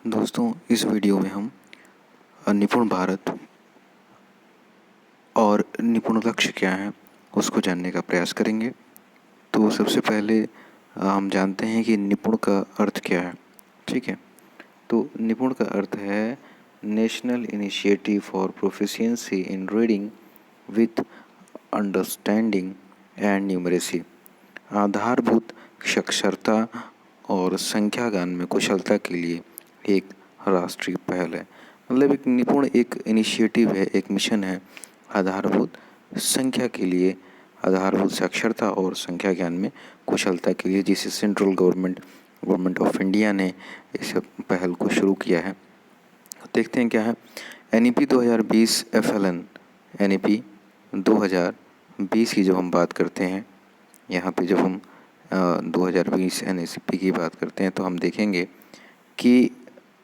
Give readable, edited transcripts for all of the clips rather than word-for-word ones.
दोस्तों, इस वीडियो में हम निपुण भारत और निपुण लक्ष्य क्या है उसको जानने का प्रयास करेंगे। तो सबसे पहले हम जानते हैं कि निपुण का अर्थ क्या है। ठीक है, तो निपुण का अर्थ है national initiative for proficiency in reading with understanding and numeracy. आधारभूत साक्षरता और संख्या ज्ञान में कुशलता के लिए एक राष्ट्रीय पहल है। मतलब एक निपुण एक इनिशिएटिव है, एक मिशन है आधारभूत संख्या के लिए, आधारभूत साक्षरता और संख्या ज्ञान में कुशलता के लिए, जिसे सेंट्रल गवर्नमेंट ऑफ इंडिया ने इस पहल को शुरू किया है। देखते हैं क्या है। NEP 2020 FLN NEP 2020 की जब हम बात करते हैं, यहाँ पे जब हम 2020 NEP की बात करते हैं तो हम देखेंगे कि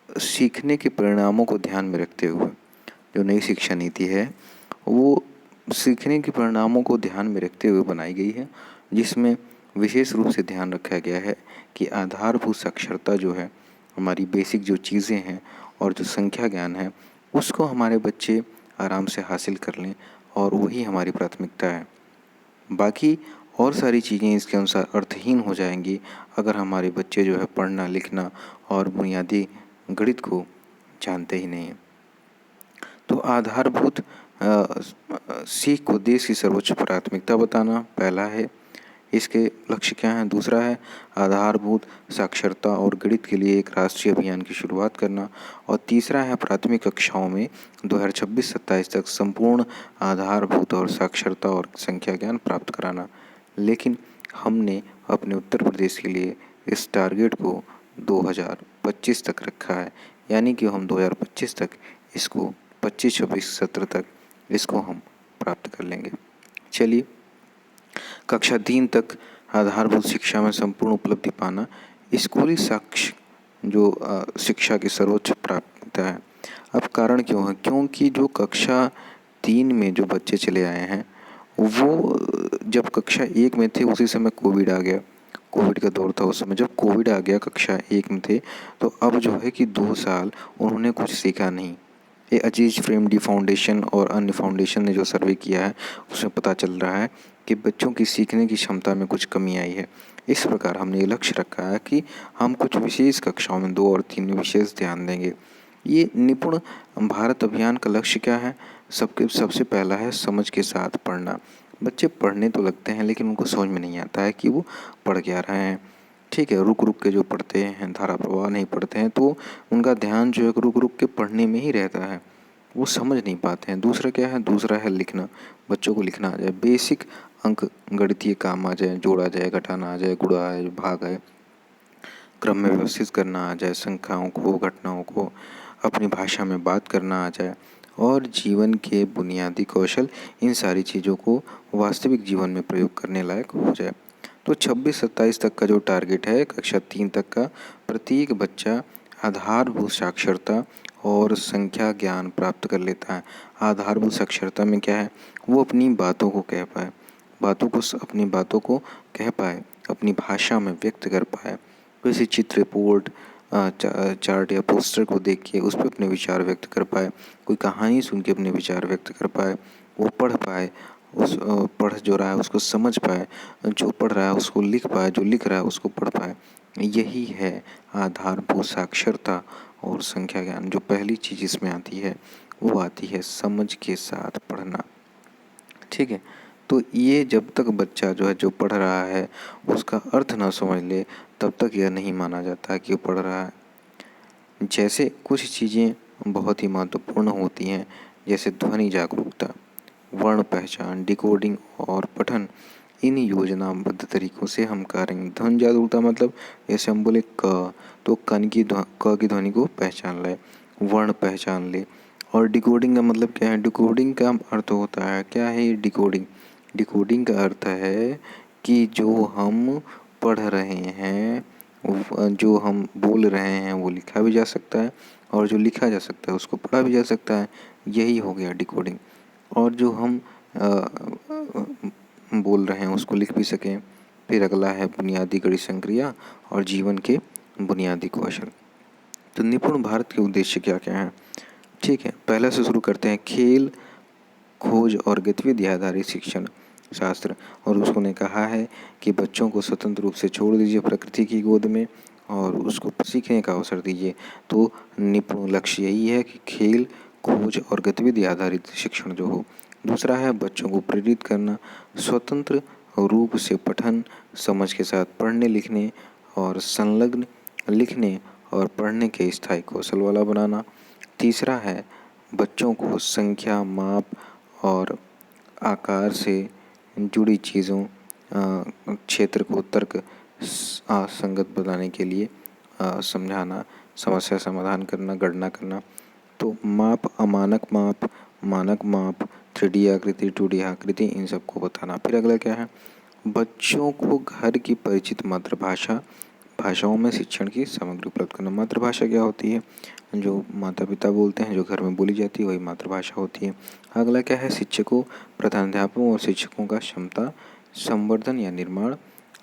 सीखने के परिणामों को ध्यान में रखते हुए जो नई शिक्षा नीति है वो सीखने के परिणामों को ध्यान में रखते हुए बनाई गई है, जिसमें विशेष रूप से ध्यान रखा गया है कि आधारभूत साक्षरता जो है, हमारी बेसिक जो चीज़ें हैं और जो संख्या ज्ञान है उसको हमारे बच्चे आराम से हासिल कर लें, और वही हमारी प्राथमिकता है। बाकी और सारी चीज़ें इसके अनुसार अर्थहीन हो जाएंगी अगर हमारे बच्चे जो है पढ़ना लिखना और बुनियादी गणित को जानते ही नहीं हैं। तो आधारभूत सीख को देश की सर्वोच्च प्राथमिकता बताना पहला है। इसके लक्ष्य क्या हैं? दूसरा है आधारभूत साक्षरता और गणित के लिए एक राष्ट्रीय अभियान की शुरुआत करना, और तीसरा है प्राथमिक कक्षाओं में 2026-27 तक संपूर्ण आधारभूत और साक्षरता और संख्या ज्ञान प्राप्त कराना। लेकिन हमने अपने उत्तर प्रदेश के लिए इस टारगेट को 2025 तक रखा है, यानी कि हम 2025 तक इसको 25-26 सत्र तक इसको हम प्राप्त कर लेंगे। चलिए, कक्षा 3 तक आधारभूत शिक्षा में संपूर्ण उपलब्धि पाना स्कूली शिक्षा की सर्वोच्च प्राथमिकता है। अब कारण क्यों है? क्योंकि जो कक्षा 3 में जो बच्चे चले आए हैं वो जब कक्षा 1 में थे उसी समय कोविड आ गया, कोविड का दौर था उस समय। जब कोविड आ गया कक्षा 1 में थे तो अब जो है कि 2 साल उन्होंने कुछ सीखा नहीं। ये अजीज फ्रेमडी फाउंडेशन और अन्य फाउंडेशन ने जो सर्वे किया है उसमें पता चल रहा है कि बच्चों की सीखने की क्षमता में कुछ कमी आई है। इस प्रकार हमने ये लक्ष्य रखा है कि हम कुछ विशेष कक्षाओं में 2 और 3 में विशेष ध्यान देंगे। ये निपुण भारत अभियान का लक्ष्य क्या है? सबसे पहला है समझ के साथ पढ़ना। बच्चे पढ़ने तो लगते हैं लेकिन उनको समझ में नहीं आता है कि वो पढ़ क्या रहे हैं। ठीक है, रुक रुक के जो पढ़ते हैं, धारा प्रवाह नहीं पढ़ते हैं, तो उनका ध्यान जो है रुक रुक के पढ़ने में ही रहता है, वो समझ नहीं पाते हैं। दूसरा क्या है? दूसरा है लिखना। बच्चों को लिखना आ जाए, बेसिक अंक गणितीय काम आ जाए, जोड़ा जाए, घटाना आ जाए, गुणा आए, भाग आए, क्रम में व्यवस्थित करना आ जाए, संख्याओं को, घटनाओं को अपनी भाषा में बात करना आ जाए, और जीवन के बुनियादी कौशल इन सारी चीज़ों को वास्तविक जीवन में प्रयोग करने लायक हो जाए। तो 26-27 तक का जो टारगेट है कक्षा 3 तक का, प्रत्येक बच्चा आधारभूत साक्षरता और संख्या ज्ञान प्राप्त कर लेता है। आधारभूत साक्षरता में क्या है? वो अपनी बातों को कह पाए, अपनी बातों को कह पाए, अपनी भाषा में व्यक्त कर पाए। किसी चित्र, रिपोर्ट, चार्ट या पोस्टर को देख के उस पर अपने विचार व्यक्त कर पाए, कोई कहानी सुन के अपने विचार व्यक्त कर पाए, वो पढ़ पाए, पढ़ जो रहा है उसको समझ पाए, जो पढ़ रहा है उसको लिख पाए, जो लिख रहा है उसको पढ़ पाए। यही है आधारभूत साक्षरता और संख्या ज्ञान। जो पहली चीज़ इसमें आती है वो आती है समझ के साथ पढ़ना। ठीक है, तो ये जब तक बच्चा जो है जो पढ़ रहा है उसका अर्थ ना समझ ले तब तक यह नहीं माना जाता कि वो पढ़ रहा है। जैसे कुछ चीज़ें बहुत ही महत्वपूर्ण होती हैं, जैसे ध्वनि जागरूकता, वर्ण पहचान, डिकोडिंग और पठन। इन योजनाबद्ध तरीकों से हम करेंगे। ध्वनि जागरूकता मतलब जैसे हम बोले क, तो क की ध्वनि को पहचान ले, वर्ण पहचान ले। और डिकोडिंग का मतलब क्या है? डिकोडिंग का अर्थ होता है, क्या है ये डिकोडिंग? डिकोडिंग का अर्थ है कि जो हम पढ़ रहे हैं, जो हम बोल रहे हैं वो लिखा भी जा सकता है, और जो लिखा जा सकता है उसको पढ़ा भी जा सकता है। यही हो गया डिकोडिंग। और जो हम बोल रहे हैं उसको लिख भी सकें। फिर अगला है बुनियादी गणित संक्रिया और जीवन के बुनियादी कौशल। तो निपुण भारत के उद्देश्य क्या क्या हैं? ठीक है, पहले से शुरू करते हैं। खेल, खोज और गतिविधि आधारित शिक्षण शास्त्र। और उसने कहा है कि बच्चों को स्वतंत्र रूप से छोड़ दीजिए प्रकृति की गोद में और उसको सीखने का अवसर दीजिए। तो निपुण लक्ष्य यही है कि खेल, खोज और गतिविधि आधारित शिक्षण जो हो। दूसरा है बच्चों को प्रेरित करना, स्वतंत्र रूप से पठन समझ के साथ पढ़ने लिखने और संलग्न लिखने और पढ़ने के स्थायी कौशल वाला बनाना। तीसरा है बच्चों को संख्या, माप और आकार से जुड़ी चीज़ों क्षेत्र को तर्क संगत बनाने के लिए समझाना, समस्या समाधान करना, गणना करना। तो माप, अमानक माप, मानक माप, 3D आकृति, 2D आकृति, इन सबको बताना। फिर अगला क्या है? बच्चों को घर की परिचित मातृभाषा भाषाओं में शिक्षण की सामग्री उपलब्ध करना। मातृभाषा क्या होती है? जो माता पिता बोलते हैं, जो घर में बोली जाती है, वही मातृभाषा होती है। अगला क्या है? शिक्षकों, प्रधानाध्यापकों और शिक्षकों का क्षमता संवर्धन या निर्माण,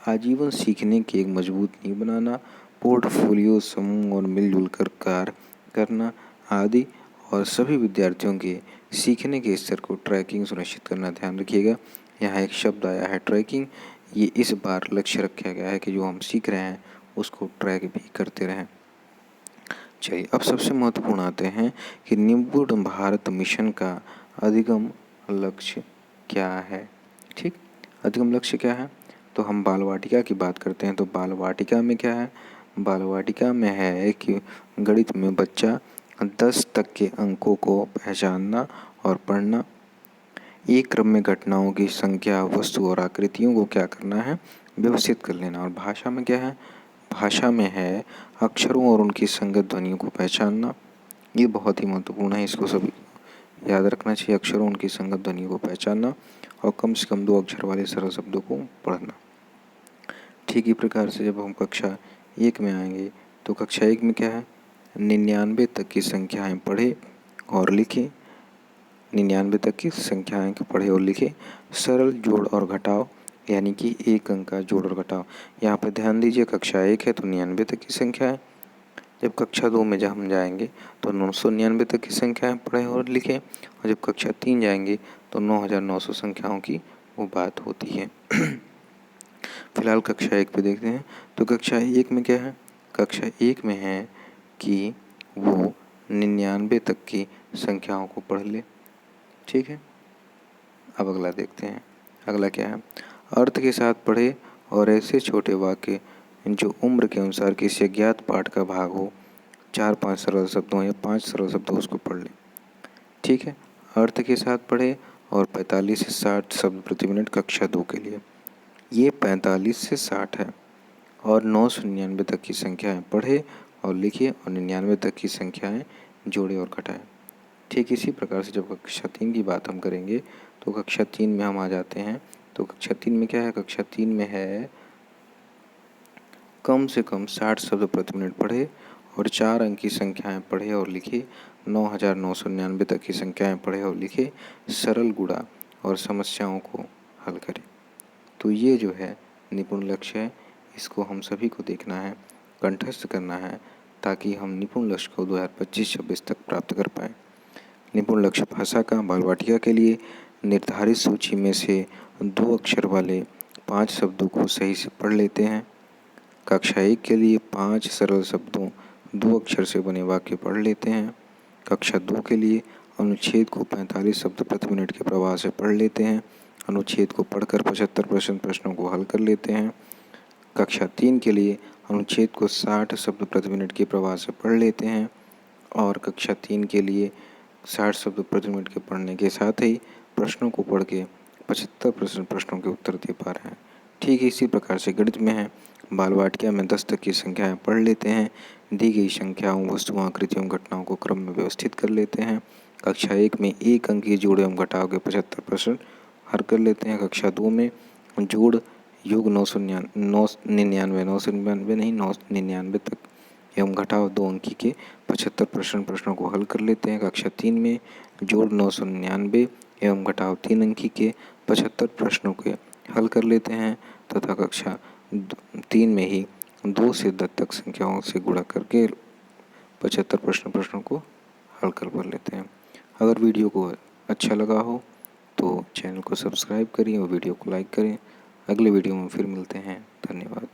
आजीवन सीखने की एक मजबूत नींव बनाना, पोर्टफोलियो, समूह और मिलजुल कर कार्य करना आदि। और सभी विद्यार्थियों के सीखने के स्तर को ट्रैकिंग सुनिश्चित करना। ध्यान रखिएगा, यहाँ एक शब्द आया है ट्रैकिंग। ये इस बार लक्ष्य रखा गया है कि जो हम सीख रहे हैं उसको ट्रैक भी करते रहें। चलिए, अब सबसे महत्वपूर्ण आते हैं कि निपुण भारत मिशन का अधिगम लक्ष्य क्या है। ठीक, अधिगम लक्ष्य क्या है? तो हम बाल वाटिका की बात करते हैं। तो बाल वाटिका में क्या है? बाल वाटिका में है कि गणित में बच्चा 10 तक के अंकों को पहचानना और पढ़ना, एक क्रम में घटनाओं की संख्या, वस्तु और आकृतियों को क्या करना है? व्यवस्थित कर लेना। और भाषा में क्या है? भाषा में है अक्षरों और उनकी संगत ध्वनियों को पहचानना। ये बहुत ही महत्वपूर्ण है, इसको सभी याद रखना चाहिए। अक्षरों, उनकी संगत ध्वनियों को पहचानना और कम से कम 2 अक्षर वाले सरल शब्दों को पढ़ना। ठीक ही प्रकार से जब हम कक्षा 1 में आएंगे तो कक्षा 1 में क्या है? 99 तक की संख्याएं पढ़े और लिखें। 99 तक की संख्याएं पढ़े और लिखे। सरल जोड़ और घटाव, यानी कि 1 अंक का जोड़ और घटाव। यहाँ पे ध्यान दीजिए, कक्षा 1 है तो 99 तक की संख्या है। जब कक्षा 2 में जब हम जाएंगे तो 999 तक की संख्याएं पढ़े और लिखें। और जब कक्षा 3 जाएंगे तो 9900 संख्याओं की वो बात होती है। फिलहाल कक्षा 1 पे देखते हैं। तो कक्षा 1 में क्या है? कक्षा 1 में है कि वो 99 तक की संख्याओं को पढ़ ले। ठीक है, अब अगला देखते हैं। अगला क्या है? अर्थ के साथ पढ़े और ऐसे छोटे वाक्य जो उम्र के अनुसार किसी अज्ञात पाठ का भाग हो, 4-5 सरल शब्दों या 5 सरल शब्दों उसको पढ़ ले। ठीक है, अर्थ के साथ पढ़े और 45 से 60 शब्द प्रति मिनट कक्षा 2 के लिए। ये 45 से 60 है। और 999 तक की संख्याएं पढ़े और लिखिए और 99 तक की संख्याएं जोड़े और घटाएं। ठीक इसी प्रकार से जब कक्षा 3 की बात हम करेंगे तो कक्षा 3 में हम आ जाते हैं। तो कक्षा 3 में क्या है? कक्षा 3 में है कम से कम 60 शब्द प्रति मिनट पढ़े और 4 अंक की संख्याएं पढ़े और लिखे। 9999 तक की संख्याएं पढ़े और लिखे। सरल गुणा और समस्याओं को हल करें। तो ये जो है निपुण लक्ष्य है, इसको हम सभी को देखना है, कंठस्थ करना है, ताकि हम निपुण लक्ष्य को 2025-26 तक प्राप्त कर पाएँ। निपुण लक्ष्य भाषा का बाल वाटिका के लिए निर्धारित सूची में से 2 अक्षर वाले 5 शब्दों को सही से पढ़ लेते हैं। कक्षा 1 के लिए 5 सरल शब्दों 2 अक्षर से बने वाक्य पढ़ लेते हैं। कक्षा 2 के लिए अनुच्छेद को 45 शब्द प्रति मिनट के प्रवाह से पढ़ लेते हैं। अनुच्छेद को पढ़कर 75% प्रश्नों को हल कर लेते हैं। कक्षा 3 के लिए अनुच्छेद को 60 शब्द प्रति मिनट के प्रवाह से पढ़ लेते हैं और कक्षा 3 के लिए 60 शब्द प्रति मिनट के पढ़ने के साथ ही प्रश्नों को पढ़ के 75% प्रश्नों के उत्तर दे पा रहे हैं। ठीक इसी प्रकार से गणित में है, बाल वाटिका में 10 तक की संख्याएं पढ़ लेते हैं। दी गई संख्याओं, वस्तुओं, आकृतियों, घटनाओं को क्रम में व्यवस्थित कर लेते हैं। कक्षा 1 में 1 अंक के जोड़ एवं घटाव के 75% हल कर लेते हैं। कक्षा 2 में जोड़, योग 999 तक एवं घटाव 2 अंकी के 75% प्रश्नों को हल कर लेते हैं। कक्षा 3 में जोड़ 999 एवं घटाव 3 अंकी के 75 प्रश्नों के हल कर लेते हैं तथा कक्षा 3 में ही 2 से 10 तक संख्याओं से गुणा करके 75 प्रश्नों को हल कर लेते हैं। अगर वीडियो को अच्छा लगा हो तो चैनल को सब्सक्राइब करिए और वीडियो को लाइक करें। अगले वीडियो में फिर मिलते हैं। धन्यवाद।